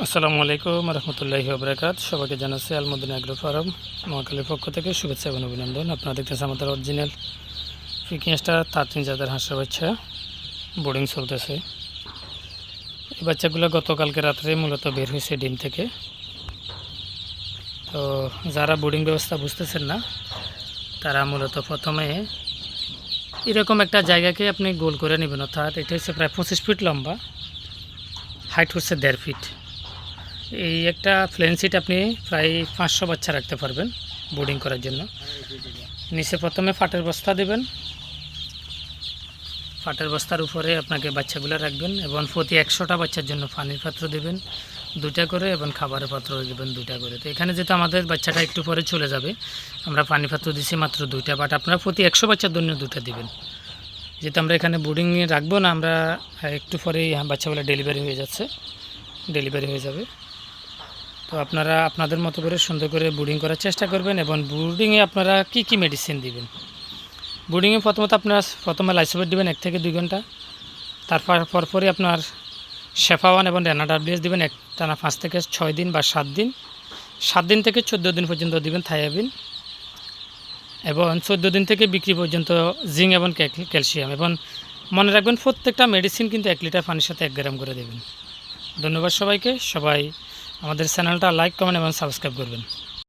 আসসালামু আলাইকুম রহমতুল্লাহি ওবরাকাত। সবাইকে জানাচ্ছি আলমদিনা এগ্রো ফার্ম নোয়াখালীর পক্ষ থেকে শুভেচ্ছা এবং অভিনন্দন। আপনারা দেখতেছেন আমাদের অরিজিনাল ফিকিং স্টার 3 জাতের হাঁসের বাচ্চা বোর্ডিং চলতেছে। এই বাচ্চাগুলো গতকালকে রাত্রে মূলত বের হয়েছে ডিম থেকে। তো যারা বোর্ডিং ব্যবস্থা বুঝতেছেন না তারা মূলত প্রথমে এরকম একটা জায়গাকে আপনি গোল করে নেবেন, অর্থাৎ এটা হচ্ছে প্রায় 25 ফিট লম্বা, হাইট হচ্ছে 1.5 ফিট। এই একটা প্লেন সিট আপনি প্রায় 500 বাচ্চা রাখতে পারবেন বোর্ডিং করার জন্য। নিচে প্রথমে ফাটের বস্তা দেবেন, ফাটের বস্তার উপরে আপনাকে বাচ্চাগুলো রাখবেন এবং প্রতি 100টা বাচ্চার জন্য পানির পাত্র দেবেন 2টা করে এবং খাবারের পাত্র দেবেন 2টা করে। তো এখানে যেহেতু আমাদের বাচ্চাটা একটু পরে চলে যাবে, আমরা পানি পাত্র দিচ্ছি মাত্র 2টা, বাট আপনারা প্রতি 100 বাচ্চার জন্য 2টা দিবেন। যেহেতু আমরা এখানে বোর্ডিংয়ে রাখবো না, আমরা একটু পরেই বাচ্চাগুলো ডেলিভারি হয়ে যাবে। তো আপনারা আপনাদের মতো করে সুন্দর করে বোর্ডিং করার চেষ্টা করবেন। এবং বোর্ডিংয়ে আপনারা কি মেডিসিন দিবেন, বোর্ডিংয়ে প্রথমে লাইসোভেট দিবেন 1 থেকে 2 ঘন্টা। তারপর পরপরই আপনার শেফাওয়ান এবং রেনাডাব্লিউএস দিবেন টানা 5 থেকে 6 দিন বা 7 দিন, 7 দিন থেকে 14 দিন পর্যন্ত দিবেন থায়াবিন, এবং 14 দিন থেকে বিক্রি পর্যন্ত জিঙ্ক এবং ক্যালসিয়াম। এবং মনে রাখবেন প্রত্যেকটা মেডিসিন কিন্তু 1 লিটার পানির সাথে 1 গ্রাম করে দেবেন। ধন্যবাদ সবাইকে। সবাই আমাদের চ্যানেলটা লাইক, কমেন্ট এবং সাবস্ক্রাইব করবেন।